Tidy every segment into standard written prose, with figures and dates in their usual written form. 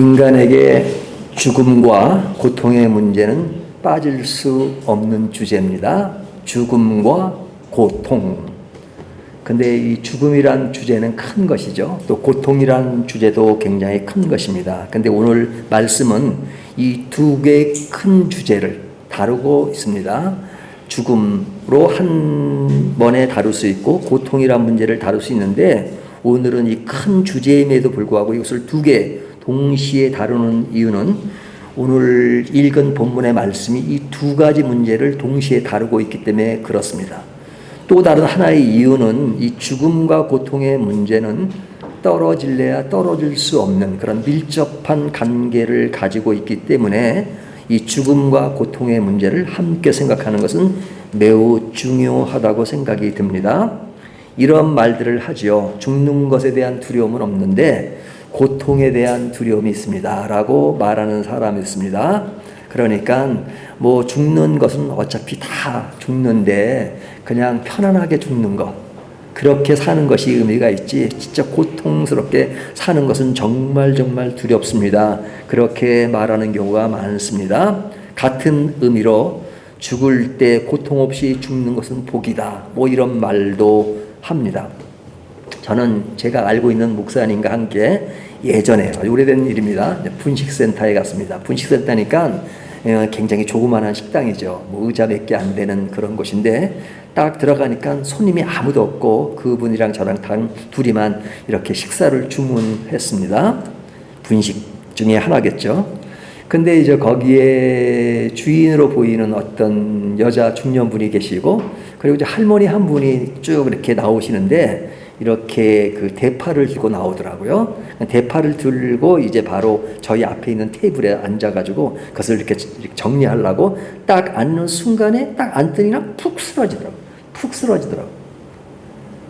인간에게 죽음과 고통의 문제는 빠질 수 없는 주제입니다. 죽음과 고통. 근데 이 죽음이란 주제는 큰 것이죠. 또 고통이란 주제도 굉장히 큰 것입니다. 근데 오늘 말씀은 이 두 개의 큰 주제를 다루고 있습니다. 죽음으로 한 번에 다룰 수 있고 고통이란 문제를 다룰 수 있는데, 오늘은 이 큰 주제임에도 불구하고 이것을 두 개 동시에 다루는 이유는 오늘 읽은 본문의 말씀이 이 두 가지 문제를 동시에 다루고 있기 때문에 그렇습니다. 또 다른 하나의 이유는 이 죽음과 고통의 문제는 떨어질래야 떨어질 수 없는 그런 밀접한 관계를 가지고 있기 때문에 이 죽음과 고통의 문제를 함께 생각하는 것은 매우 중요하다고 생각이 듭니다. 이런 말들을 하지요. 죽는 것에 대한 두려움은 없는데 고통에 대한 두려움이 있습니다 라고 말하는 사람이 있습니다. 그러니까 뭐 죽는 것은 어차피 다 죽는데 그냥 편안하게 죽는 것, 그렇게 사는 것이 의미가 있지 진짜 고통스럽게 사는 것은 정말 두렵습니다, 그렇게 말하는 경우가 많습니다. 같은 의미로 죽을 때 고통 없이 죽는 것은 복이다, 뭐 이런 말도 합니다. 저는 제가 알고 있는 목사님과 함께 예전에 오래된 일입니다. 분식센터에 갔습니다. 분식센터니까 굉장히 조그마한 식당이죠. 뭐 의자 몇 개 안 되는 그런 곳인데 딱 들어가니까 손님이 아무도 없고 그분이랑 저랑 둘이만 이렇게 식사를 주문했습니다. 분식 중에 하나겠죠. 근데 이제 거기에 주인으로 보이는 어떤 여자 중년분이 계시고, 그리고 이제 할머니 한 분이 쭉 이렇게 나오시는데 이렇게 그 대파를 들고 나오더라고요. 대파를 들고 이제 바로 저희 앞에 있는 테이블에 앉아가지고 그것을 이렇게 정리하려고 딱 앉는 순간에 딱 앉더니나 푹 쓰러지더라고요.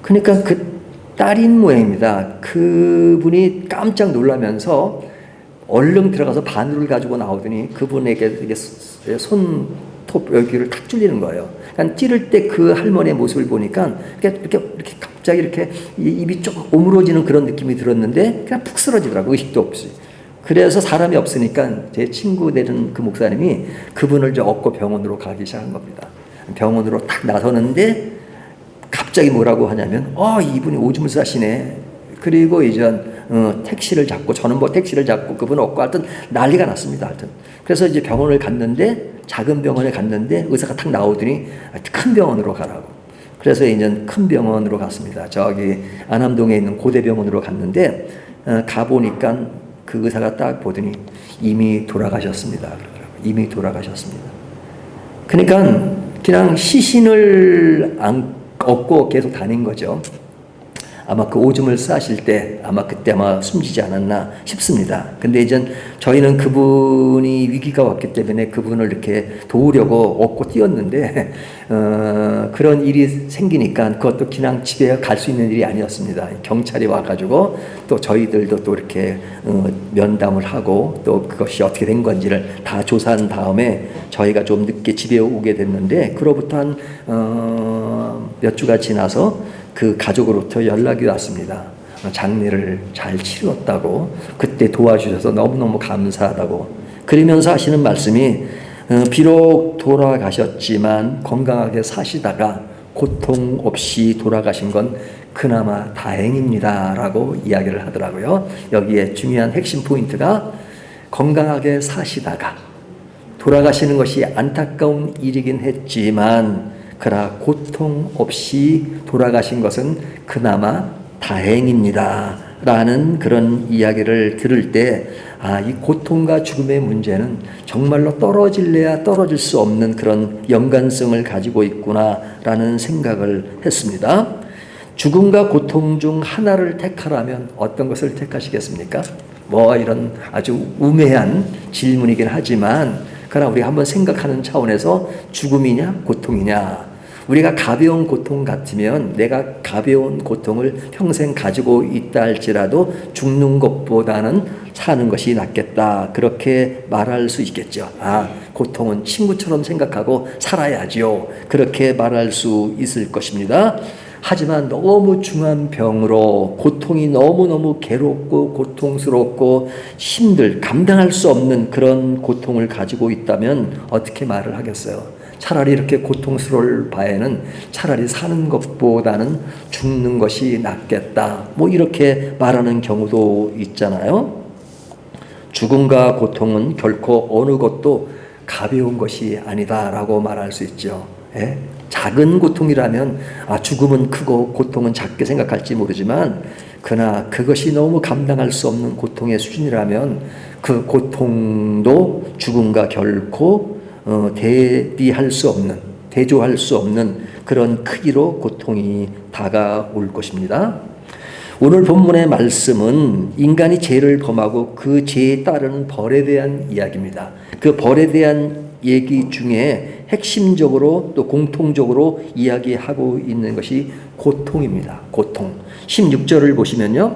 그러니까 그 딸인 모양입니다. 그분이 깜짝 놀라면서 얼른 들어가서 바늘을 가지고 나오더니 그분에게 이게 손톱 여기를 탁 찔리는 거예요. 그러니까 찌를 때 그 할머니의 모습을 보니까 이렇게 갑자기 이렇게 입이 좀 오므러지는 그런 느낌이 들었는데 그냥 푹 쓰러지더라고요. 의식도 없이. 그래서 사람이 없으니까 제 친구 되는 그 목사님이 그분을 업고 병원으로 가기 시작한 겁니다. 병원으로 딱 나서는데 갑자기 뭐라고 하냐면 이분이 오줌을 싸시네. 그리고 이제 택시를 잡고, 저는 뭐 택시를 잡고 그분을 업고 하여튼 난리가 났습니다. 하여튼 그래서 이제 병원을 갔는데, 작은 병원에 갔는데 의사가 탁 나오더니 큰 병원으로 가라고. 그래서 이제 큰 병원으로 갔습니다. 저기 안암동에 있는 고대병원으로 갔는데 가보니까 그 의사가 딱 보더니 이미 돌아가셨습니다 그러더라고요. 이미 돌아가셨습니다. 그러니까 그냥 시신을 업고 계속 다닌 거죠. 아마 그 오줌을 싸실 때 아마 그때 아마 숨지지 않았나 싶습니다. 근데 이제 저희는 그분이 위기가 왔기 때문에 그분을 이렇게 도우려고 업고 뛰었는데 그런 일이 생기니까 그것도 그냥 집에 갈 수 있는 일이 아니었습니다. 경찰이 와가지고 또 저희들도 또 이렇게 면담을 하고 또 그것이 어떻게 된 건지를 다 조사한 다음에 저희가 좀 늦게 집에 오게 됐는데, 그로부터 한 몇 주가 지나서 그 가족으로부터 연락이 왔습니다. 장례를 잘 치렀다고, 그때 도와주셔서 너무너무 감사하다고. 그러면서 하시는 말씀이 비록 돌아가셨지만 건강하게 사시다가 고통 없이 돌아가신 건 그나마 다행입니다 라고 이야기를 하더라고요. 여기에 중요한 핵심 포인트가 건강하게 사시다가 돌아가시는 것이 안타까운 일이긴 했지만 그러나 고통 없이 돌아가신 것은 그나마 다행입니다 라는 그런 이야기를 들을 때 이 고통과 죽음의 문제는 정말로 떨어질래야 떨어질 수 없는 그런 연관성을 가지고 있구나 라는 생각을 했습니다. 죽음과 고통 중 하나를 택하라면 어떤 것을 택하시겠습니까? 뭐 이런 아주 우매한 질문이긴 하지만 그러나 우리가 한번 생각하는 차원에서 죽음이냐 고통이냐, 우리가 가벼운 고통 같으면 내가 가벼운 고통을 평생 가지고 있다 할지라도 죽는 것보다는 사는 것이 낫겠다, 그렇게 말할 수 있겠죠. 고통은 친구처럼 생각하고 살아야지요, 그렇게 말할 수 있을 것입니다. 하지만 너무 중한 병으로 고통이 너무너무 괴롭고 고통스럽고 감당할 수 없는 그런 고통을 가지고 있다면 어떻게 말을 하겠어요? 차라리 이렇게 고통스러울 바에는 차라리 사는 것보다는 죽는 것이 낫겠다. 뭐 이렇게 말하는 경우도 있잖아요. 죽음과 고통은 결코 어느 것도 가벼운 것이 아니다라고 말할 수 있죠. 예? 작은 고통이라면 죽음은 크고 고통은 작게 생각할지 모르지만 그러나 그것이 너무 감당할 수 없는 고통의 수준이라면 그 고통도 죽음과 결코 대조할 수 없는 그런 크기로 고통이 다가올 것입니다. 오늘 본문의 말씀은 인간이 죄를 범하고 그 죄에 따르는 벌에 대한 이야기입니다. 그 벌에 대한 얘기 중에 핵심적으로 또 공통적으로 이야기하고 있는 것이 고통입니다. 고통. 16절을 보시면요.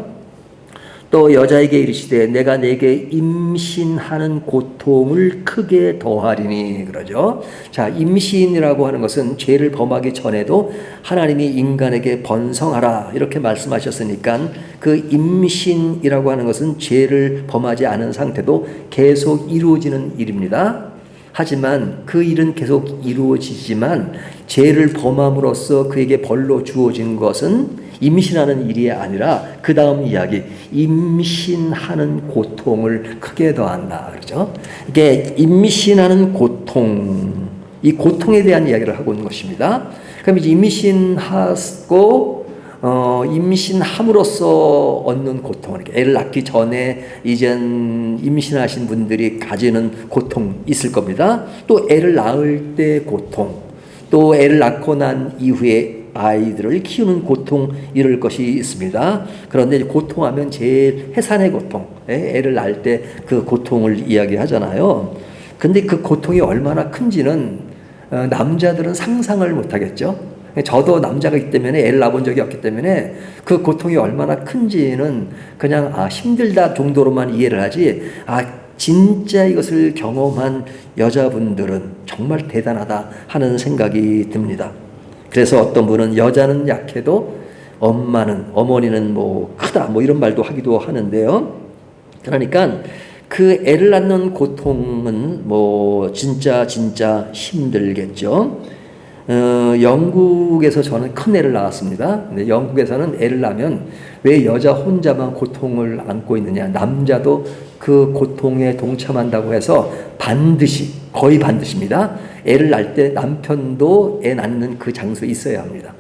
또 여자에게 이르시되 내가 내게 임신하는 고통을 크게 더하리니 그러죠. 자, 임신이라고 하는 것은 죄를 범하기 전에도 하나님이 인간에게 번성하라 이렇게 말씀하셨으니까 그 임신이라고 하는 것은 죄를 범하지 않은 상태도 계속 이루어지는 일입니다. 하지만 그 일은 계속 이루어지지만 죄를 범함으로써 그에게 벌로 주어진 것은 임신하는 일이 아니라 그 다음 이야기 임신하는 고통을 크게 더한다 그러죠. 이게 임신하는 고통, 이 고통에 대한 이야기를 하고 있는 것입니다. 그럼 이제 임신함으로써 얻는 고통, 애를 낳기 전에 이젠 임신하신 분들이 가지는 고통 있을 겁니다. 또 애를 낳을 때 고통, 또 애를 낳고 난 이후에 아이들을 키우는 고통 이럴 것이 있습니다. 그런데 고통하면 제일 해산의 고통, 애를 낳을 때 그 고통을 이야기하잖아요. 근데 그 고통이 얼마나 큰지는 남자들은 상상을 못하겠죠. 저도 남자가 있기 때문에 애를 낳아본 적이 없기 때문에 그 고통이 얼마나 큰지는 그냥 힘들다 정도로만 이해를 하지 진짜 이것을 경험한 여자분들은 정말 대단하다 하는 생각이 듭니다. 그래서 어떤 분은 여자는 약해도 어머니는 뭐 크다 뭐 이런 말도 하기도 하는데요. 그러니까 그 애를 낳는 고통은 뭐 진짜 힘들겠죠. 영국에서 저는 큰 애를 낳았습니다. 근데 영국에서는 애를 낳으면 왜 여자 혼자만 고통을 안고 있느냐, 남자도 그 고통에 동참한다고 해서 거의 반드시입니다. 애를 낳을 때 남편도 애 낳는 그 장소에 있어야 합니다.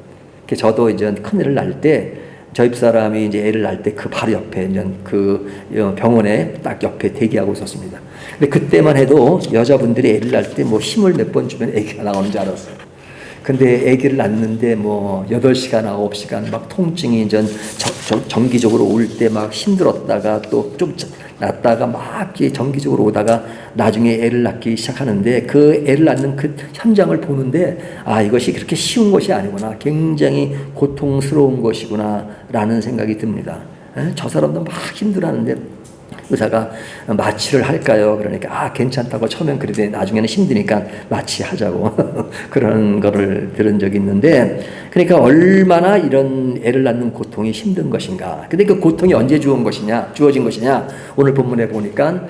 저도 이제 큰 애를 낳을 때 저희 집사람이 이제 애를 낳을 때 그 바로 옆에 이제 그 병원에 딱 옆에 대기하고 있었습니다. 근데 그때만 해도 여자분들이 애를 낳을 때 뭐 힘을 몇 번 주면 애기가 나오는 줄 알았어요. 근데 아기를 낳는데 뭐 8시간, 9시간 막 통증이 정기적으로 올 때 막 힘들었다가 또 좀 낳다가 막 정기적으로 오다가 나중에 애를 낳기 시작하는데 그 애를 낳는 그 현장을 보는데 이것이 그렇게 쉬운 것이 아니구나. 굉장히 고통스러운 것이구나 라는 생각이 듭니다. 저 사람도 막 힘들어하는데 의사가 마취를 할까요? 그러니까 괜찮다고 처음엔 그러더니 나중에는 힘드니까 마취하자고 그런 거를 들은 적이 있는데, 그러니까 얼마나 이런 애를 낳는 고통이 힘든 것인가. 근데 그 고통이 언제 주어진 것이냐? 오늘 본문에 보니까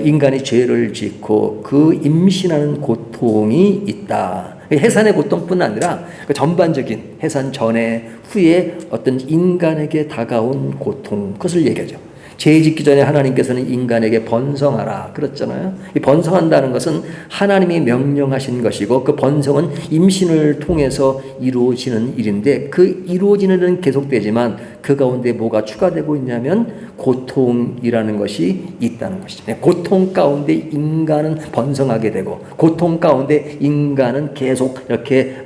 인간이 죄를 짓고 그 임신하는 고통이 있다. 해산의 고통뿐 아니라 그 전반적인 해산 전에 후에 어떤 인간에게 다가온 고통, 그것을 얘기하죠. 죄 짓기 전에 하나님께서는 인간에게 번성하라 그랬잖아요. 이 번성한다는 것은 하나님이 명령하신 것이고 그 번성은 임신을 통해서 이루어지는 일인데 그 이루어지는 일은 계속되지만 그 가운데 뭐가 추가되고 있냐면 고통이라는 것이 있다는 것이죠. 고통 가운데 인간은 번성하게 되고 고통 가운데 인간은 계속 이렇게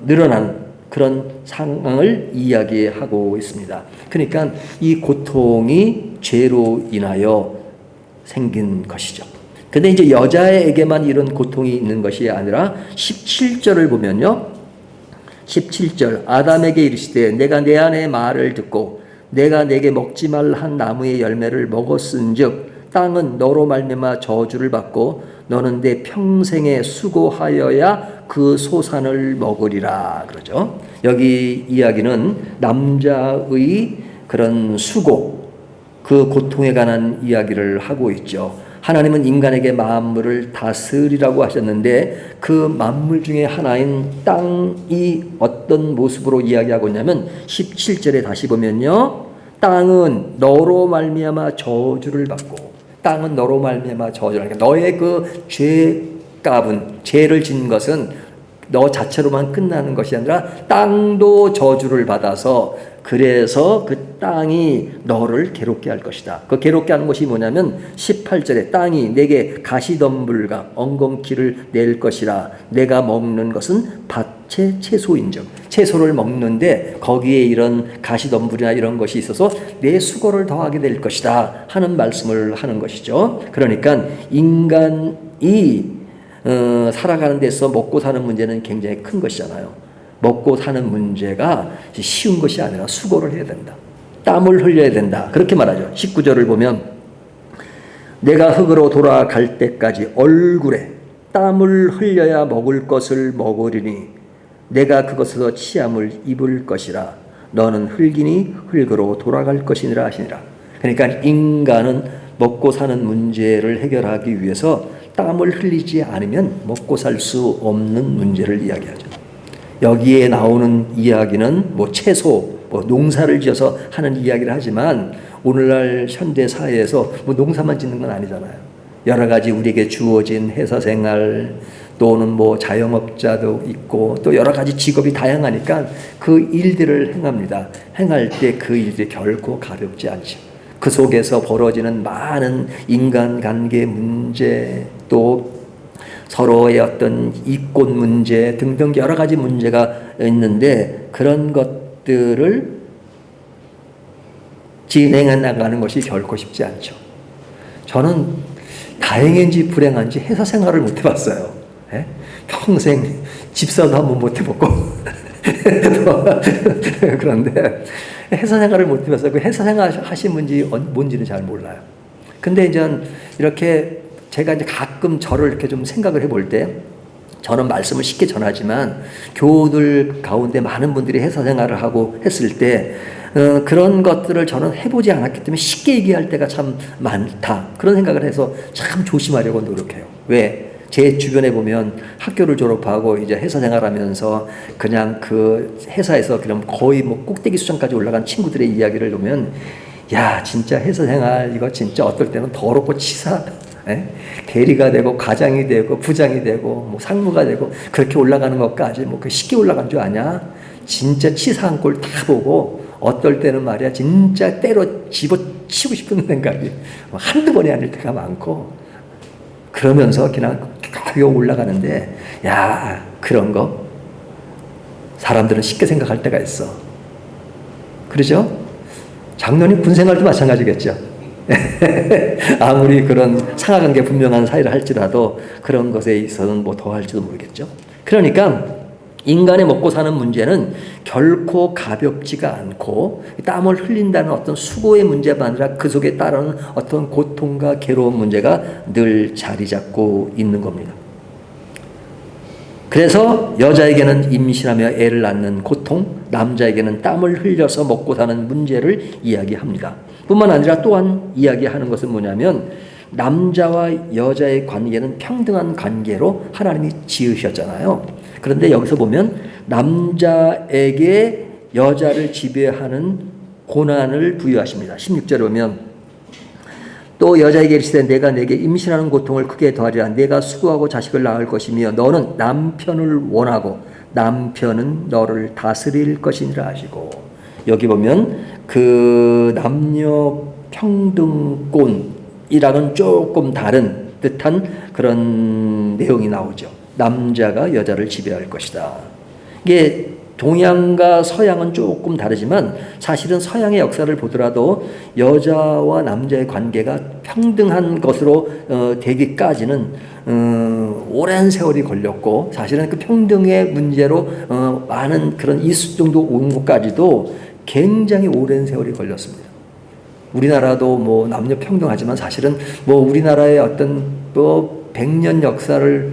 늘어나는 그런 상황을 이야기하고 있습니다. 그러니까 이 고통이 죄로 인하여 생긴 것이죠. 근데 이제 여자에게만 이런 고통이 있는 것이 아니라 17절을 보면요. 17절 아담에게 이르시되 내가 내 아내의 말을 듣고 내가 내게 먹지 말라 한 나무의 열매를 먹었은즉 땅은 너로 말미암아 저주를 받고 너는 내 평생에 수고하여야 그 소산을 먹으리라 그러죠. 여기 이야기는 남자의 그런 수고, 그 고통에 관한 이야기를 하고 있죠. 하나님은 인간에게 만물을 다스리라고 하셨는데 그 만물 중에 하나인 땅이 어떤 모습으로 이야기하고 있냐면 17절에 다시 보면요. 땅은 너로 말미암아 저주를 받고, 땅은 너로 말미암아 저주를 받고, 너의 그 죄값은, 죄를 지은 것은 너 자체로만 끝나는 것이 아니라 땅도 저주를 받아서, 그래서 그 땅이 너를 괴롭게 할 것이다. 그 괴롭게 하는 것이 뭐냐면 18절에 땅이 내게 가시덤불과 엉겅퀴를 낼 것이라. 내가 먹는 것은 밭의 채소인즉, 채소를 먹는데 거기에 이런 가시덤불이나 이런 것이 있어서 내 수고를 더하게 될 것이다 하는 말씀을 하는 것이죠. 그러니까 인간이 살아가는 데서 먹고 사는 문제는 굉장히 큰 것이잖아요. 먹고 사는 문제가 쉬운 것이 아니라 수고를 해야 된다. 땀을 흘려야 된다. 그렇게 말하죠. 19절을 보면 내가 흙으로 돌아갈 때까지 얼굴에 땀을 흘려야 먹을 것을 먹으리니 내가 그것에서 치함을 입을 것이라. 너는 흙이니 흙으로 돌아갈 것이니라 하시니라. 그러니까 인간은 먹고 사는 문제를 해결하기 위해서 땀을 흘리지 않으면 먹고 살 수 없는 문제를 이야기하죠. 여기에 나오는 이야기는 뭐 채소, 뭐 농사를 지어서 하는 이야기를 하지만 오늘날 현대 사회에서 뭐 농사만 짓는 건 아니잖아요. 여러 가지 우리에게 주어진 회사 생활 또는 뭐 자영업자도 있고 또 여러 가지 직업이 다양하니까 그 일들을 행합니다. 행할 때 그 일들이 결코 가볍지 않죠. 그 속에서 벌어지는 많은 인간관계 문제, 또 서로의 어떤 이권 문제 등등 여러 가지 문제가 있는데 그런 것들을 진행해 나가는 것이 결코 쉽지 않죠. 저는 다행인지 불행한지 회사 생활을 못 해봤어요. 예? 평생 집사도 한번 못 해봤고 그런데 회사 생활을 못 해봐서 그 회사 생활 하신 분지 뭔지는 잘 몰라요. 근데 이제 이렇게 제가 이제 가끔 저를 이렇게 좀 생각을 해볼 때 저는 말씀을 쉽게 전하지만 교우들 가운데 많은 분들이 회사 생활을 하고 했을 때 그런 것들을 저는 해보지 않았기 때문에 쉽게 얘기할 때가 참 많다. 그런 생각을 해서 참 조심하려고 노력해요. 왜? 제 주변에 보면 학교를 졸업하고 이제 회사 생활하면서 그냥 그 회사에서 그럼 거의 뭐 꼭대기 수준까지 올라간 친구들의 이야기를 보면 야 진짜 회사 생활 이거 진짜 어떨 때는 더럽고 치사, 대리가 되고 과장이 되고 부장이 되고 뭐 상무가 되고 그렇게 올라가는 것까지 뭐 그 쉽게 올라간 줄 아냐? 진짜 치사한 꼴 다 보고 어떨 때는 말이야 진짜 때로 집어치고 싶은 생각이 한두 번이 아닐 때가 많고 그러면서 그냥 가볍게 올라가는데 야 그런 거 사람들은 쉽게 생각할 때가 있어. 그러죠? 장로님 군생활도 마찬가지겠죠. 아무리 그런 상하관계 분명한 사이를 할지라도 그런 것에 있어서는 뭐 더 할지도 모르겠죠. 그러니까 인간의 먹고 사는 문제는 결코 가볍지가 않고 땀을 흘린다는 어떤 수고의 문제가 아니라 그 속에 따르는 어떤 고통과 괴로운 문제가 늘 자리 잡고 있는 겁니다. 그래서 여자에게는 임신하며 애를 낳는 고통, 남자에게는 땀을 흘려서 먹고 사는 문제를 이야기합니다. 뿐만 아니라 또한 이야기하는 것은 뭐냐면 남자와 여자의 관계는 평등한 관계로 하나님이 지으셨잖아요. 그런데 여기서 보면 남자에게 여자를 지배하는 고난을 부여하십니다. 16절에 보면 또 여자에게 이르시되 내가 내게 임신하는 고통을 크게 더하리라. 내가 수고하고 자식을 낳을 것이며 너는 남편을 원하고 남편은 너를 다스릴 것이니라 하시고, 여기 보면 그 남녀 평등권이랑은 조금 다른 듯한 그런 내용이 나오죠. 남자가 여자를 지배할 것이다. 이게 동양과 서양은 조금 다르지만 사실은 서양의 역사를 보더라도 여자와 남자의 관계가 평등한 것으로 되기까지는 오랜 세월이 걸렸고, 사실은 그 평등의 문제로 많은 그런 이수 정도 온 것까지도 굉장히 오랜 세월이 걸렸습니다. 우리나라도 뭐 남녀 평등하지만 사실은 뭐 우리나라의 어떤 또 100년 역사를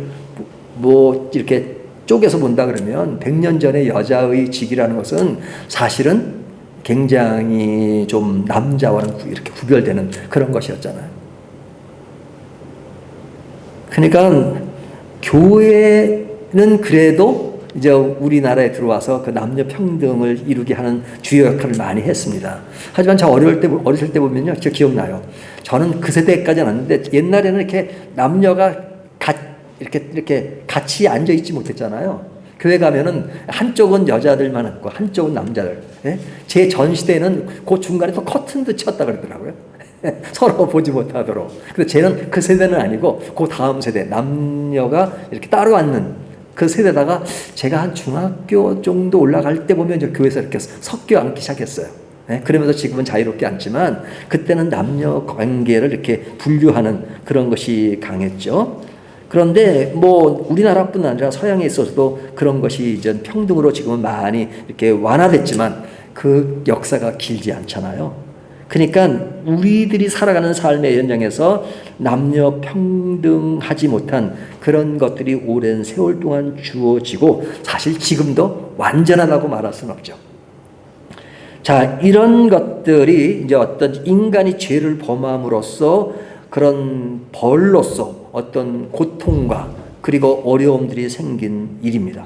뭐 이렇게 쪼개서 본다 그러면 100년 전의 여자의 직이라는 것은 사실은 굉장히 좀 남자와는 이렇게 구별되는 그런 것이었잖아요. 그러니까 교회는 그래도 이제 우리나라에 들어와서 그 남녀 평등을 이루게 하는 주요 역할을 많이 했습니다. 하지만 저 어렸을 때 보면요, 저 기억나요. 저는 그 세대까지는 아닌데 옛날에는 이렇게 남녀가 이렇게 같이 앉아 있지 못했잖아요. 교회 가면은 한쪽은 여자들만 앉고 한쪽은 남자들. 예? 제 전 시대에는 그 중간에 또 커튼도 쳤다 그러더라고요. 서로 보지 못하도록. 근데 쟤는 그 세대는 아니고 그 다음 세대 남녀가 이렇게 따로 앉는 그 세대다가 제가 한 중학교 정도 올라갈 때 보면 저 교회에서 이렇게 섞여 앉기 시작했어요. 네? 그러면서 지금은 자유롭게 앉지만 그때는 남녀 관계를 이렇게 분류하는 그런 것이 강했죠. 그런데 뭐 우리나라뿐 아니라 서양에 있어서도 그런 것이 이제 평등으로 지금은 많이 이렇게 완화됐지만 그 역사가 길지 않잖아요. 그러니까 우리들이 살아가는 삶의 연장에서 남녀 평등하지 못한 그런 것들이 오랜 세월 동안 주어지고 사실 지금도 완전하다고 말할 수는 없죠. 자, 이런 것들이 이제 어떤 인간이 죄를 범함으로써 그런 벌로서 어떤 고통과 그리고 어려움들이 생긴 일입니다.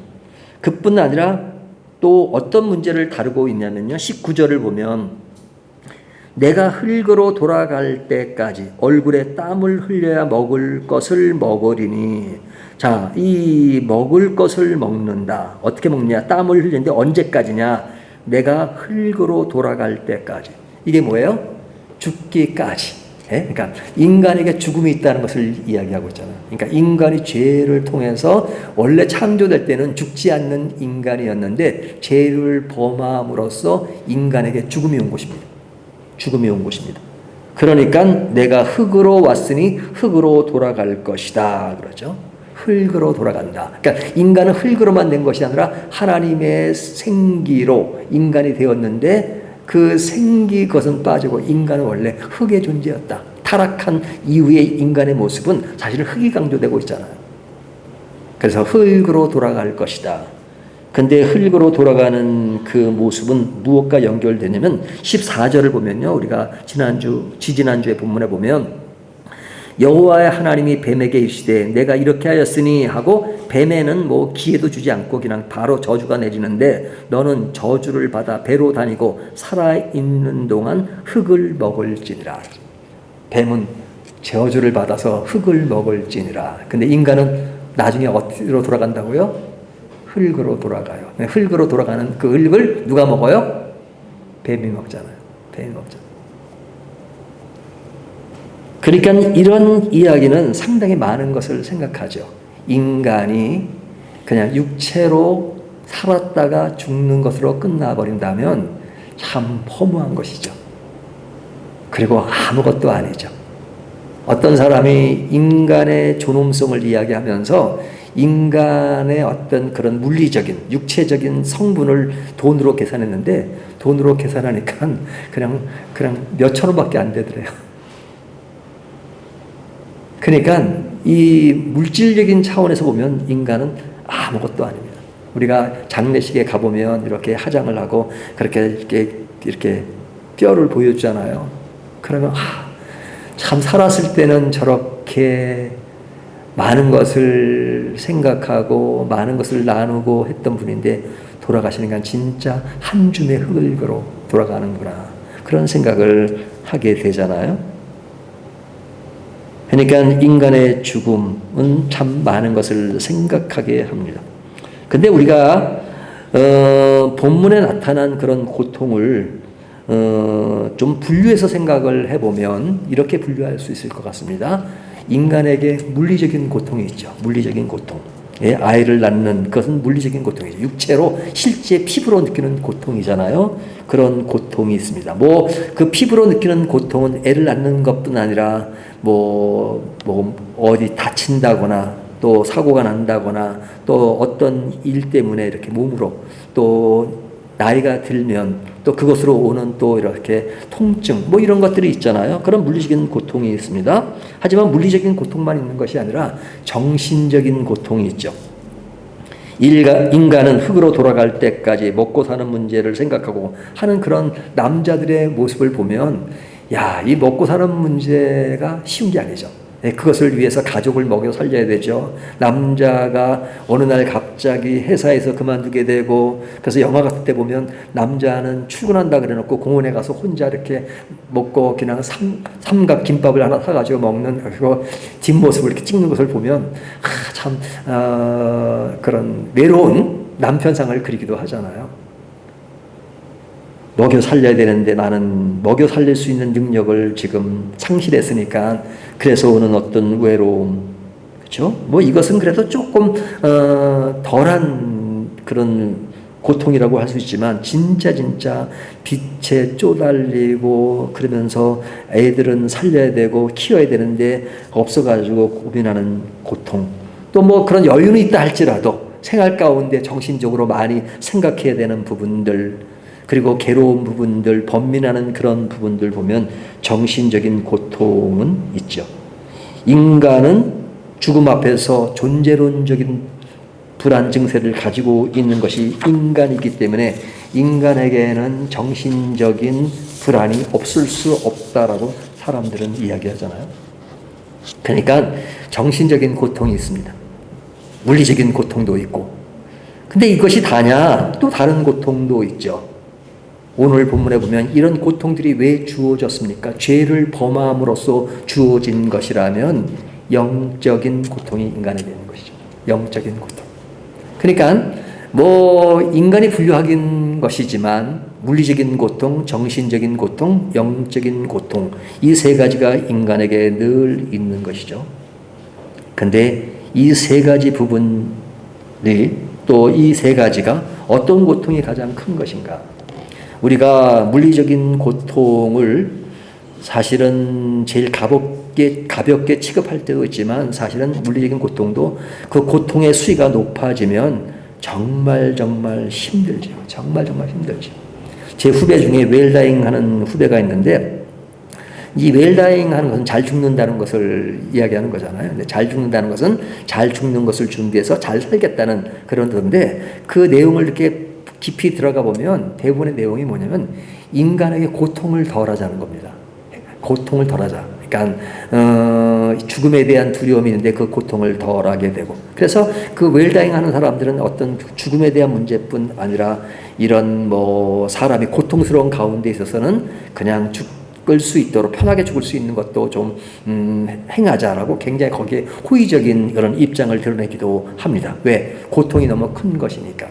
그뿐 아니라 또 어떤 문제를 다루고 있냐면요. 19절을 보면 내가 흙으로 돌아갈 때까지 얼굴에 땀을 흘려야 먹을 것을 먹으리니. 자, 이 먹을 것을 먹는다. 어떻게 먹냐? 땀을 흘리는데 언제까지냐? 내가 흙으로 돌아갈 때까지. 이게 뭐예요? 죽기까지. 예? 그러니까 인간에게 죽음이 있다는 것을 이야기하고 있잖아요. 그러니까 인간이 죄를 통해서 원래 창조될 때는 죽지 않는 인간이었는데 죄를 범함으로써 인간에게 죽음이 온 것입니다. 죽음이 온 것입니다. 그러니까 내가 흙으로 왔으니 흙으로 돌아갈 것이다 그러죠. 흙으로 돌아간다. 그러니까 인간은 흙으로만 된 것이 아니라 하나님의 생기로 인간이 되었는데 그 생기 것은 빠지고 인간은 원래 흙의 존재였다. 타락한 이후의 인간의 모습은 사실은 흙이 강조되고 있잖아요. 그래서 흙으로 돌아갈 것이다. 근데 흙으로 돌아가는 그 모습은 무엇과 연결되냐면 14절을 보면요. 우리가 지지난주의 본문에 보면 여호와의 하나님이 뱀에게 이르시되 내가 이렇게 하였으니 하고 뱀에는 뭐 기회도 주지 않고 그냥 바로 저주가 내리는데 너는 저주를 받아 배로 다니고 살아있는 동안 흙을 먹을지니라. 뱀은 저주를 받아서 흙을 먹을지니라. 근데 인간은 나중에 어디로 돌아간다고요? 흙으로 돌아가요. 흙으로 돌아가는 그 흙을 누가 먹어요? 뱀이 먹잖아요. 뱀이 먹잖아요. 그러니까 이런 이야기는 상당히 많은 것을 생각하죠. 인간이 그냥 육체로 살았다가 죽는 것으로 끝나버린다면 참 허무한 것이죠. 그리고 아무것도 아니죠. 어떤 사람이 인간의 존엄성을 이야기하면서 인간의 어떤 그런 물리적인 육체적인 성분을 돈으로 계산했는데 돈으로 계산하니까 그냥 몇천 원밖에 안 되더래요. 그러니까 이 물질적인 차원에서 보면 인간은 아무것도 아닙니다. 우리가 장례식에 가보면 이렇게 화장을 하고 그렇게 이렇게 뼈를 보여주잖아요. 그러면 참 살았을 때는 저렇게 많은 것을 생각하고 많은 것을 나누고 했던 분인데 돌아가시는 건 진짜 한 줌의 흙으로 돌아가는구나. 그런 생각을 하게 되잖아요. 그러니까 인간의 죽음은 참 많은 것을 생각하게 합니다. 근데 우리가 본문에 나타난 그런 고통을 좀 분류해서 생각을 해보면 이렇게 분류할 수 있을 것 같습니다. 인간에게 물리적인 고통이 있죠. 물리적인 고통. 예, 아이를 낳는 그것은 물리적인 고통이죠. 육체로 실제 피부로 느끼는 고통이잖아요. 그런 고통이 있습니다. 뭐 그 피부로 느끼는 고통은 애를 낳는 것뿐 아니라 뭐 어디 다친다거나 또 사고가 난다거나 또 어떤 일 때문에 이렇게 몸으로 또 나이가 들면 또 그것으로 오는 또 이렇게 통증 뭐 이런 것들이 있잖아요. 그런 물리적인 고통이 있습니다. 하지만 물리적인 고통만 있는 것이 아니라 정신적인 고통이 있죠. 인간은 흙으로 돌아갈 때까지 먹고 사는 문제를 생각하고 하는 그런 남자들의 모습을 보면 야, 이 먹고 사는 문제가 쉬운 게 아니죠. 그것을 위해서 가족을 먹여 살려야 되죠. 남자가 어느 날 갑자기 회사에서 그만두게 되고, 그래서 영화 같은 때 보면 남자는 출근한다 그래놓고 공원에 가서 혼자 이렇게 먹고 그냥 삼각 김밥을 하나 사가지고 먹는 그 뒷모습을 이렇게 찍는 것을 보면 참 그런 외로운 남편상을 그리기도 하잖아요. 먹여 살려야 되는데 나는 먹여 살릴 수 있는 능력을 지금 상실했으니까 그래서 오는 어떤 외로움, 그렇죠? 뭐 이것은 그래도 조금 덜한 그런 고통이라고 할 수 있지만 진짜 빛에 쪼달리고 그러면서 애들은 살려야 되고 키워야 되는데 없어가지고 고민하는 고통, 또 뭐 그런 여유는 있다 할지라도 생활 가운데 정신적으로 많이 생각해야 되는 부분들, 그리고 괴로운 부분들, 번민하는 그런 부분들 보면 정신적인 고통은 있죠. 인간은 죽음 앞에서 존재론적인 불안 증세를 가지고 있는 것이 인간이기 때문에 인간에게는 정신적인 불안이 없을 수 없다라고 사람들은 이야기하잖아요. 그러니까 정신적인 고통이 있습니다. 물리적인 고통도 있고. 근데 이것이 다냐? 또 다른 고통도 있죠. 오늘 본문에 보면 이런 고통들이 왜 주어졌습니까? 죄를 범함으로써 주어진 것이라면 영적인 고통이 인간에게 있는 것이죠. 영적인 고통. 그러니까 뭐 인간이 분류하긴 것이지만 물리적인 고통, 정신적인 고통, 영적인 고통, 이 세 가지가 인간에게 늘 있는 것이죠. 근데 이 세 가지 부분이 또 이 세 가지가 어떤 고통이 가장 큰 것인가? 우리가 물리적인 고통을 사실은 제일 가볍게 취급할 때도 있지만 사실은 물리적인 고통도 그 고통의 수위가 높아지면 정말 힘들죠. 정말 힘들죠. 제 후배 중에 웰다잉 하는 후배가 있는데 이 웰다잉 하는 것은 잘 죽는다는 것을 이야기하는 거잖아요. 근데 잘 죽는다는 것은 잘 죽는 것을 준비해서 잘 살겠다는 그런 건데 그 내용을 이렇게 깊이 들어가 보면 대부분의 내용이 뭐냐면 인간에게 고통을 덜하자는 겁니다. 고통을 덜하자. 그러니까 죽음에 대한 두려움이 있는데 그 고통을 덜하게 되고, 그래서 그 웰다잉 하는 사람들은 어떤 죽음에 대한 문제뿐 아니라 이런 뭐 사람이 고통스러운 가운데 있어서는 그냥 죽을 수 있도록 편하게 죽을 수 있는 것도 좀 행하자라고 굉장히 거기에 호의적인 그런 입장을 드러내기도 합니다. 왜? 고통이 너무 큰 것이니까.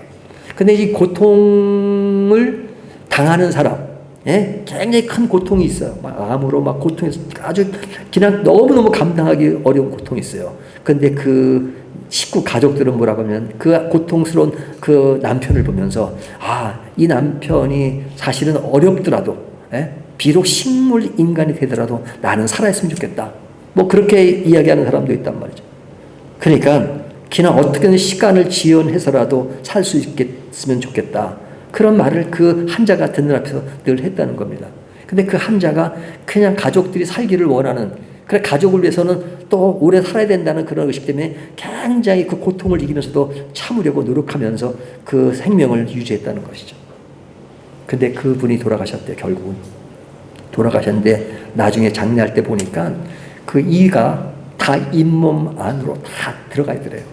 근데 이 고통을 당하는 사람, 굉장히 큰 고통이 있어요. 암으로 막 고통해서 아주 그냥 너무너무 감당하기 어려운 고통이 있어요. 근데 그 식구 가족들은 뭐라고 하면 그 고통스러운 그 남편을 보면서 이 남편이 사실은 어렵더라도, 비록 식물 인간이 되더라도 나는 살아있으면 좋겠다. 뭐 그렇게 이야기하는 사람도 있단 말이죠. 그러니까 그냥 어떻게든 시간을 지연해서라도 살 수 있겠으면 좋겠다. 그런 말을 그 한자 같은 늘 앞에서 늘 했다는 겁니다. 근데 그 한자가 그냥 가족들이 살기를 원하는, 그래 가족을 위해서는 또 오래 살아야 된다는 그런 의식 때문에 굉장히 그 고통을 이기면서도 참으려고 노력하면서 그 생명을 유지했다는 것이죠. 근데 그분이 돌아가셨대요. 결국은 돌아가셨는데 나중에 장례할 때 보니까 그 이가 다 잇몸 안으로 다 들어가 있더래요.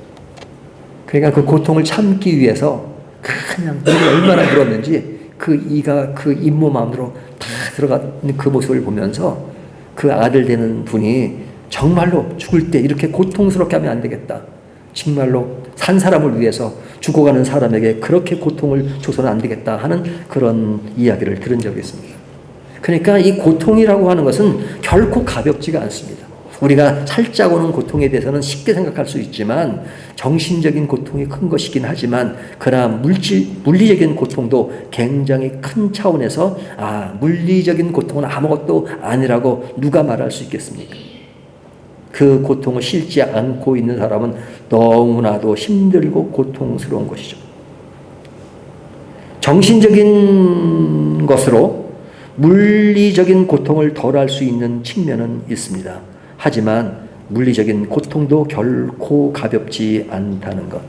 그러니까 그 고통을 참기 위해서 그냥 얼마나 들었는지 그 이가 그 잇몸 안으로 다 들어가는 그 모습을 보면서 그 아들 되는 분이 정말로 죽을 때 이렇게 고통스럽게 하면 안 되겠다. 정말로 산 사람을 위해서 죽어가는 사람에게 그렇게 고통을 줘서는 안 되겠다 하는 그런 이야기를 들은 적이 있습니다. 그러니까 이 고통이라고 하는 것은 결코 가볍지가 않습니다. 우리가 살짝 오는 고통에 대해서는 쉽게 생각할 수 있지만 정신적인 고통이 큰 것이긴 하지만 그러나 물리적인 고통도 굉장히 큰 차원에서 물리적인 고통은 아무것도 아니라고 누가 말할 수 있겠습니까? 그 고통을 싫지 않고 있는 사람은 너무나도 힘들고 고통스러운 것이죠. 정신적인 것으로 물리적인 고통을 덜할 수 있는 측면은 있습니다. 하지만 물리적인 고통도 결코 가볍지 않다는 것.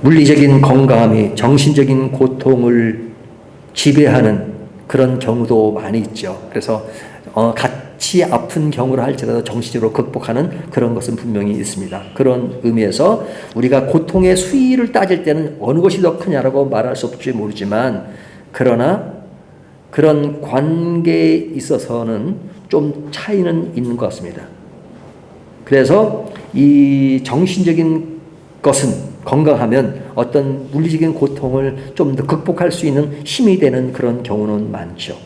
물리적인 건강함이 정신적인 고통을 지배하는 그런 경우도 많이 있죠. 그래서 같이 아픈 경우를 할지라도 정신적으로 극복하는 그런 것은 분명히 있습니다. 그런 의미에서 우리가 고통의 수위를 따질 때는 어느 것이 더 크냐라고 말할 수 없을지 모르지만, 그러나 그런 관계에 있어서는 좀 차이는 있는 것 같습니다. 그래서 이 정신적인 것은 건강하면 어떤 물리적인 고통을 좀 더 극복할 수 있는 힘이 되는 그런 경우는 많죠.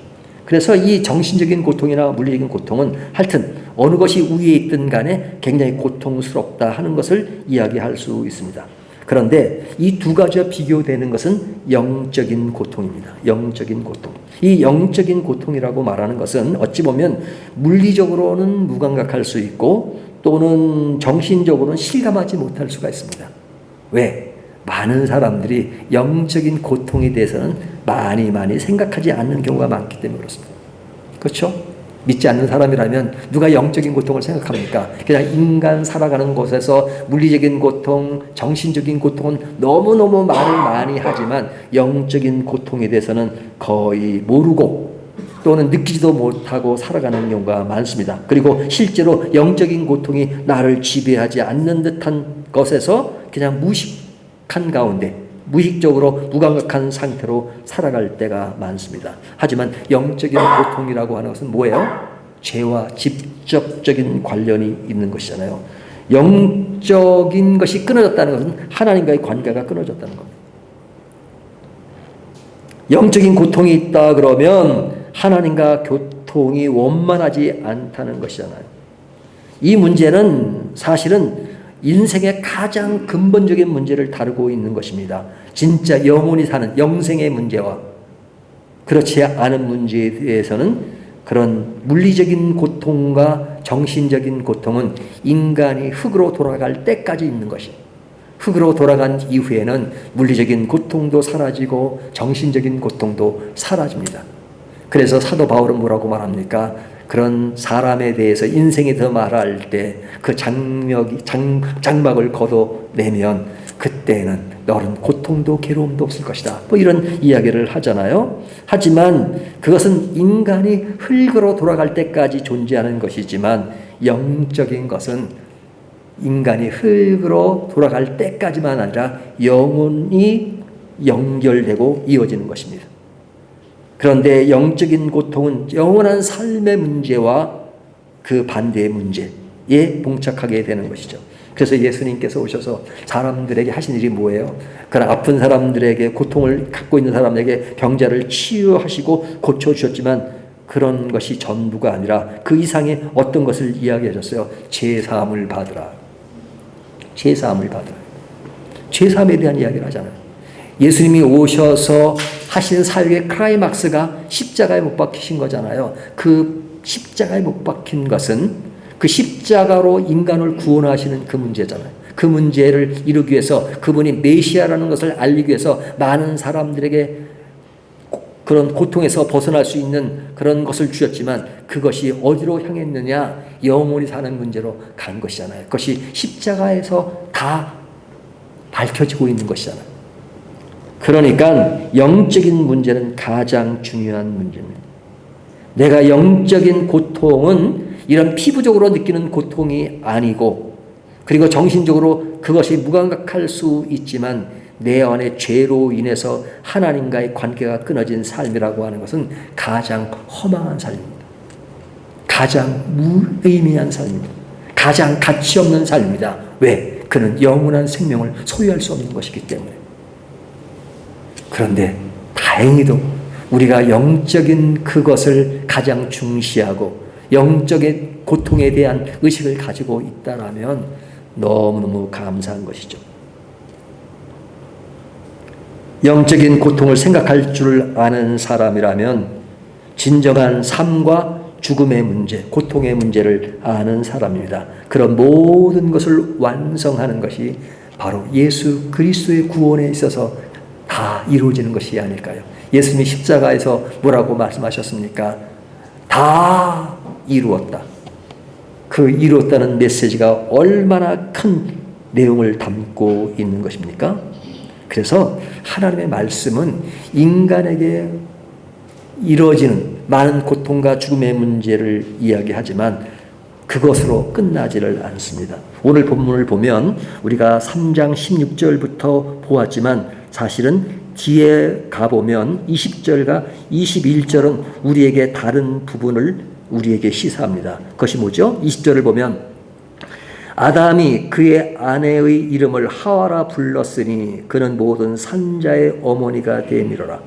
그래서 이 정신적인 고통이나 물리적인 고통은 하여튼 어느 것이 우위에 있든 간에 굉장히 고통스럽다 하는 것을 이야기할 수 있습니다. 그런데 이 두 가지와 비교되는 것은 영적인 고통입니다. 영적인 고통. 이 영적인 고통이라고 말하는 것은 어찌 보면 물리적으로는 무감각할 수 있고 또는 정신적으로는 실감하지 못할 수가 있습니다. 왜? 많은 사람들이 영적인 고통에 대해서는 많이 생각하지 않는 경우가 많기 때문에 그렇습니다. 그렇죠? 믿지 않는 사람이라면 누가 영적인 고통을 생각합니까? 그냥 인간 살아가는 곳에서 물리적인 고통, 정신적인 고통은 너무너무 말을 많이 하지만 영적인 고통에 대해서는 거의 모르고 또는 느끼지도 못하고 살아가는 경우가 많습니다. 그리고 실제로 영적인 고통이 나를 지배하지 않는 듯한 것에서 그냥 무식한 가운데 무의식적으로 무감각한 상태로 살아갈 때가 많습니다. 하지만 영적인 고통이라고 하는 것은 뭐예요? 죄와 직접적인 관련이 있는 것이잖아요. 영적인 것이 끊어졌다는 것은 하나님과의 관계가 끊어졌다는 겁니다. 영적인 고통이 있다 그러면 하나님과 교통이 원만하지 않다는 것이잖아요. 이 문제는 사실은 인생의 가장 근본적인 문제를 다루고 있는 것입니다. 진짜 영혼이 사는 영생의 문제와 그렇지 않은 문제에 대해서는 그런 물리적인 고통과 정신적인 고통은 인간이 흙으로 돌아갈 때까지 있는 것이, 흙으로 돌아간 이후에는 물리적인 고통도 사라지고 정신적인 고통도 사라집니다. 그래서 사도 바울은 뭐라고 말합니까? 그런 사람에 대해서 인생에 대해서 말할 때 그 장막을 걷어내면 그때는 너는 고통도 괴로움도 없을 것이다. 뭐 이런 이야기를 하잖아요. 하지만 그것은 인간이 흙으로 돌아갈 때까지 존재하는 것이지만 영적인 것은 인간이 흙으로 돌아갈 때까지만 아니라 영혼이 연결되고 이어지는 것입니다. 그런데 영적인 고통은 영원한 삶의 문제와 그 반대의 문제에 봉착하게 되는 것이죠. 그래서 예수님께서 오셔서 사람들에게 하신 일이 뭐예요? 그런 아픈 사람들에게, 고통을 갖고 있는 사람에게 병자를 치유하시고 고쳐주셨지만 그런 것이 전부가 아니라 그 이상의 어떤 것을 이야기하셨어요. 제사함을 받으라. 제사함을 받으라. 제사함에 대한 이야기를 하잖아요. 예수님이 오셔서 하신 사역의 클라이막스가 십자가에 못 박히신 거잖아요. 그 십자가에 못 박힌 것은 그 십자가로 인간을 구원하시는 그 문제잖아요. 그 문제를 이루기 위해서 그분이 메시아라는 것을 알리기 위해서 많은 사람들에게 그런 고통에서 벗어날 수 있는 그런 것을 주셨지만 그것이 어디로 향했느냐? 영원히 사는 문제로 간 것이잖아요. 그것이 십자가에서 다 밝혀지고 있는 것이잖아요. 그러니까 영적인 문제는 가장 중요한 문제입니다. 내가 영적인 고통은 이런 피부적으로 느끼는 고통이 아니고, 그리고 정신적으로 그것이 무감각할 수 있지만 내 안에 죄로 인해서 하나님과의 관계가 끊어진 삶이라고 하는 것은 가장 허망한 삶입니다. 가장 무의미한 삶입니다. 가장 가치 없는 삶입니다. 왜? 그는 영원한 생명을 소유할 수 없는 것이기 때문에. 그런데 다행히도 우리가 영적인 그것을 가장 중시하고 영적인 고통에 대한 의식을 가지고 있다라면 너무너무 감사한 것이죠. 영적인 고통을 생각할 줄 아는 사람이라면 진정한 삶과 죽음의 문제, 고통의 문제를 아는 사람입니다. 그런 모든 것을 완성하는 것이 바로 예수 그리스도의 구원에 있어서 다 이루어지는 것이 아닐까요? 예수님이 십자가에서 뭐라고 말씀하셨습니까? 다 이루었다. 그 이루었다는 메시지가 얼마나 큰 내용을 담고 있는 것입니까? 그래서 하나님의 말씀은 인간에게 이루어지는 많은 고통과 죽음의 문제를 이야기하지만 그것으로 끝나지를 않습니다. 오늘 본문을 보면 우리가 3장 16절부터 보았지만 사실은 뒤에 가보면 20절과 21절은 우리에게 다른 부분을 우리에게 시사합니다. 그것이 뭐죠? 20절을 보면 아담이 그의 아내의 이름을 하와라 불렀으니 그는 모든 산자의 어머니가 되미로라.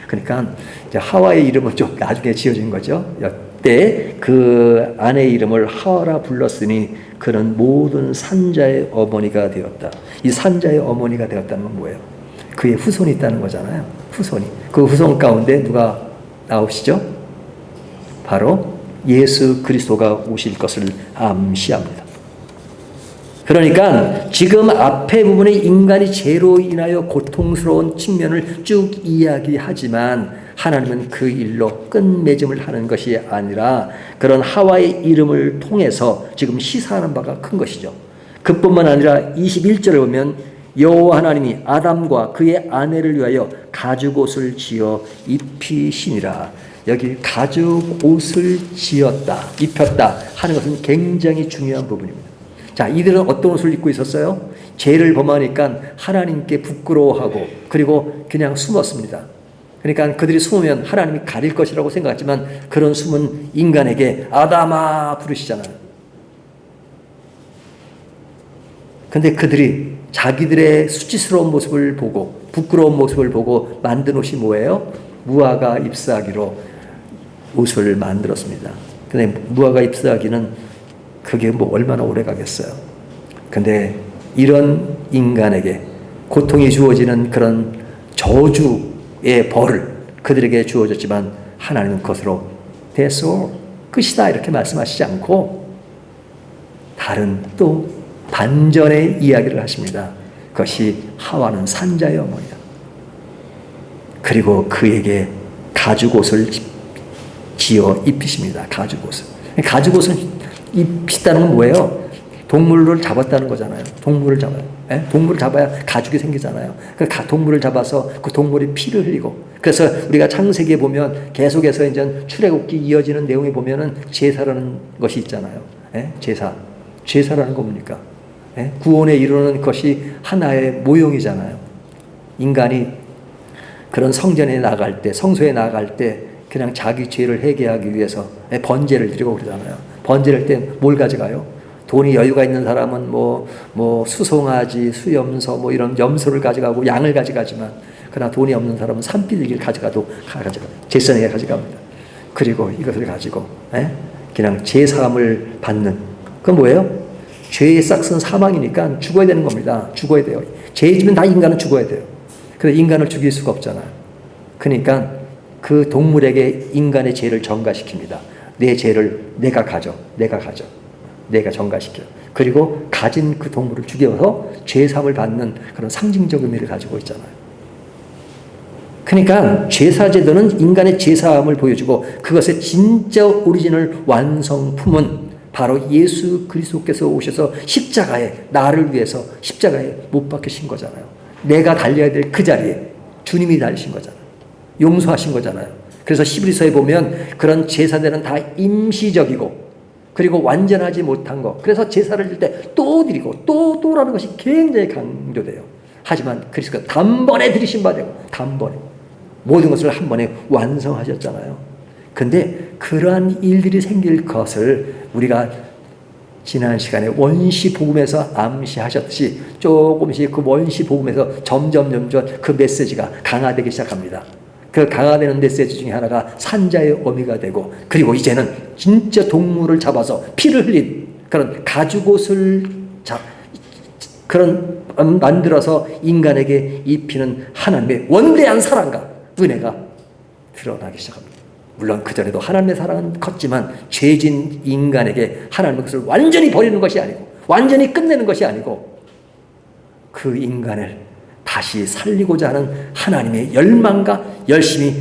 그러니까 이제 하와의 이름은 좀 나중에 지어진 거죠. 이때 그 아내의 이름을 하와라 불렀으니 그는 모든 산자의 어머니가 되었다. 이 산자의 어머니가 되었다는 건 뭐예요? 그의 후손이 있다는 거잖아요. 후손이. 그 후손 가운데 누가 나오시죠? 바로 예수 그리스도가 오실 것을 암시합니다. 그러니까 지금 앞에 부분에 인간이 죄로 인하여 고통스러운 측면을 쭉 이야기하지만 하나님은 그 일로 끝맺음을 하는 것이 아니라 그런 하와의 이름을 통해서 지금 시사하는 바가 큰 것이죠. 그뿐만 아니라 21절을 보면 여호와 하나님이 아담과 그의 아내를 위하여 가죽옷을 지어 입히시니라. 여기 가죽옷을 지었다, 입혔다 하는 것은 굉장히 중요한 부분입니다. 자, 이들은 어떤 옷을 입고 있었어요? 죄를 범하니까 하나님께 부끄러워하고 그리고 그냥 숨었습니다. 그러니까 그들이 숨으면 하나님이 가릴 것이라고 생각했지만 그런 숨은 인간에게 아담아 부르시잖아요. 근데 그들이 자기들의 수치스러운 모습을 보고 부끄러운 모습을 보고 만든 옷이 뭐예요? 무화과 잎사귀로 옷을 만들었습니다. 근데 무화과 잎사귀는 그게 뭐 얼마나 오래 가겠어요. 근데 이런 인간에게 고통이 주어지는 그런 저주의 벌을 그들에게 주어졌지만 하나님은 그것으로 됐어, 끝이다 이렇게 말씀하시지 않고 다른 또 반전의 이야기를 하십니다. 그것이 하와는 산자의 어머니다. 그리고 그에게 가죽옷을 지어 입히십니다. 가죽옷을. 가죽옷은 입히다는 건 뭐예요? 동물을 잡았다는 거잖아요. 동물을 잡아요. 예? 동물을 잡아야 가죽이 생기잖아요. 그 동물을 잡아서 그 동물이 피를 흘리고. 그래서 우리가 창세기에 보면 계속해서 이제 출애굽기 이어지는 내용에 보면은 제사라는 것이 있잖아요. 예? 제사. 제사라는 거 뭡니까? 예? 구원에 이르는 것이 하나의 모형이잖아요. 인간이 그런 성전에 나갈 때, 성소에 나갈 때 그냥 자기 죄를 해결하기 위해서 번제를 드리고 그러잖아요. 번제를 때 뭘 가져가요? 돈이 여유가 있는 사람은 뭐 수송아지, 수염소 뭐 이런 염소를 가져가고 양을 가져가지만 그러나 돈이 없는 사람은 산비둘기를 가져가도 제사장에 가져갑니다. 그리고 이것을 가지고 그냥 제사함을 받는 그건 뭐예요? 죄의 싹은 사망이니까 죽어야 되는 겁니다. 죽어야 돼요. 죄 지면 다 인간은 죽어야 돼요. 그래서 인간을 죽일 수가 없잖아요. 그러니까 그 동물에게 인간의 죄를 전가시킵니다. 내 죄를 내가 가져. 내가 전가시켜. 그리고 가진 그 동물을 죽여서 죄사함을 받는 그런 상징적 의미를 가지고 있잖아요. 그러니까 제사제도는 인간의 죄사함을 보여주고 그것의 진짜 오리지널 완성품은 바로 예수 그리스도께서 오셔서 십자가에 나를 위해서 십자가에 못 박히신 거잖아요. 내가 달려야 될 그 자리에 주님이 달리신 거잖아요. 용서하신 거잖아요. 그래서 히브리서에 보면 그런 제사들은 다 임시적이고 그리고 완전하지 못한 거. 그래서 제사를 드릴 때 또 드리고 또라는 것이 굉장히 강조돼요. 하지만 그리스도가 단번에 드리신 바 되고 단번에 모든 것을 한 번에 완성하셨잖아요. 근데 그러한 일들이 생길 것을 우리가 지난 시간에 원시복음에서 암시하셨듯이 조금씩 그 원시복음에서 점점 그 메시지가 강화되기 시작합니다. 그 강화되는 메시지 중에 하나가 산자의 어미가 되고 그리고 이제는 진짜 동물을 잡아서 피를 흘린 그런 가죽옷을 그런 만들어서 인간에게 입히는 하나님의 원대한 사랑과 은혜가 드러나기 시작합니다. 물론 그전에도 하나님의 사랑은 컸지만 죄진 인간에게 하나님은 그것을 완전히 버리는 것이 아니고 완전히 끝내는 것이 아니고 그 인간을 다시 살리고자 하는 하나님의 열망과 열심이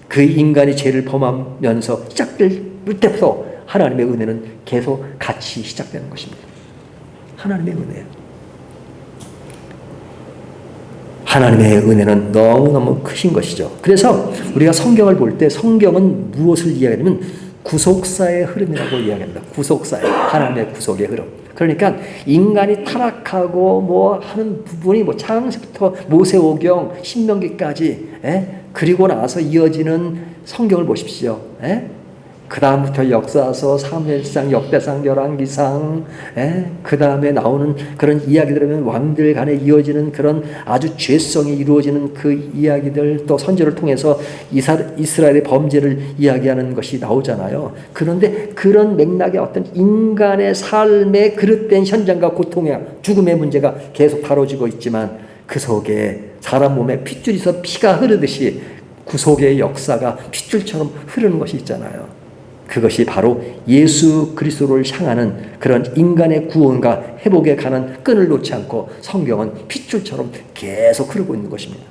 그 인간이 죄를 범하면서 시작될 때부터 하나님의 은혜는 계속 같이 시작되는 것입니다. 하나님의 은혜예요. 하나님의 은혜는 너무너무 크신 것이죠. 그래서 우리가 성경을 볼 때 성경은 무엇을 이야기하냐면 구속사의 흐름이라고 이야기합니다. 구속사의, 하나님의 구속의 흐름. 그러니까 인간이 타락하고 뭐 하는 부분이 뭐 창세부터 모세오경, 신명기까지, 그리고 나서 이어지는 성경을 보십시오. 그 다음부터 역사서, 사무엘상, 역대상, 열왕기상, 그 다음에 나오는 그런 이야기들 하면 왕들 간에 이어지는 그런 아주 죄성이 이루어지는 그 이야기들, 또 선지를 통해서 이스라엘의 범죄를 이야기하는 것이 나오잖아요. 그런데 그런 맥락의 어떤 인간의 삶의 그릇된 현장과 고통의 죽음의 문제가 계속 다뤄지고 있지만 그 속에 사람 몸에 핏줄에서 피가 흐르듯이 구속의 역사가 핏줄처럼 흐르는 것이 있잖아요. 그것이 바로 예수 그리스도를 향하는 그런 인간의 구원과 회복에 가는 끈을 놓지 않고 성경은 핏줄처럼 계속 흐르고 있는 것입니다.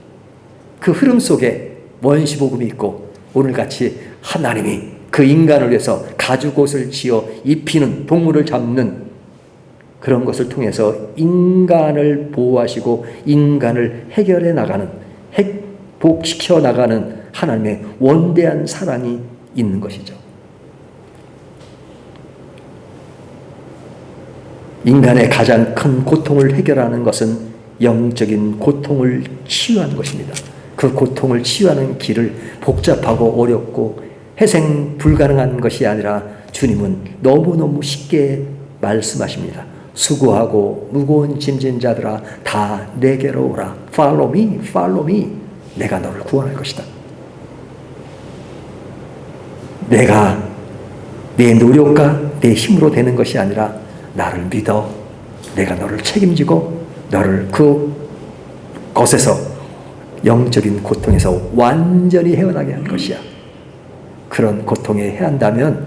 그 흐름 속에 원시복음이 있고 오늘같이 하나님이 그 인간을 위해서 가죽옷을 지어 입히는, 동물을 잡는 그런 것을 통해서 인간을 보호하시고 인간을 해결해 나가는, 회복시켜 나가는 하나님의 원대한 사랑이 있는 것이죠. 인간의 가장 큰 고통을 해결하는 것은 영적인 고통을 치유하는 것입니다. 그 고통을 치유하는 길을 복잡하고 어렵고 회생 불가능한 것이 아니라 주님은 너무너무 쉽게 말씀하십니다. 수고하고 무거운 짐진 자들아 다 내게로 오라. Follow me, follow me. 내가 너를 구원할 것이다. 내가 내 노력과 내 힘으로 되는 것이 아니라 나를 믿어. 내가 너를 책임지고 너를 그 것에서, 영적인 고통에서 완전히 헤어나게 할 것이야. 그런 고통에 해한다면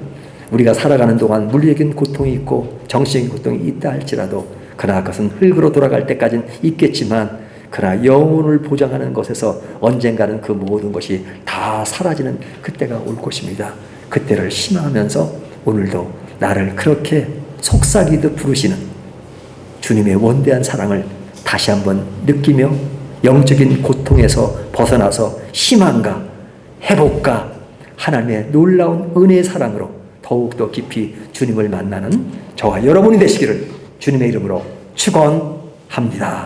우리가 살아가는 동안 물리적인 고통이 있고 정신적인 고통이 있다 할지라도 그러나 그것은 흙으로 돌아갈 때까지는 있겠지만 그러나 영혼을 보장하는 것에서 언젠가는 그 모든 것이 다 사라지는 그때가 올 것입니다. 그때를 희망하면서 오늘도 나를 그렇게 속삭이듯 부르시는 주님의 원대한 사랑을 다시 한번 느끼며 영적인 고통에서 벗어나서 희망과 회복과 하나님의 놀라운 은혜의 사랑으로 더욱더 깊이 주님을 만나는 저와 여러분이 되시기를 주님의 이름으로 축원합니다.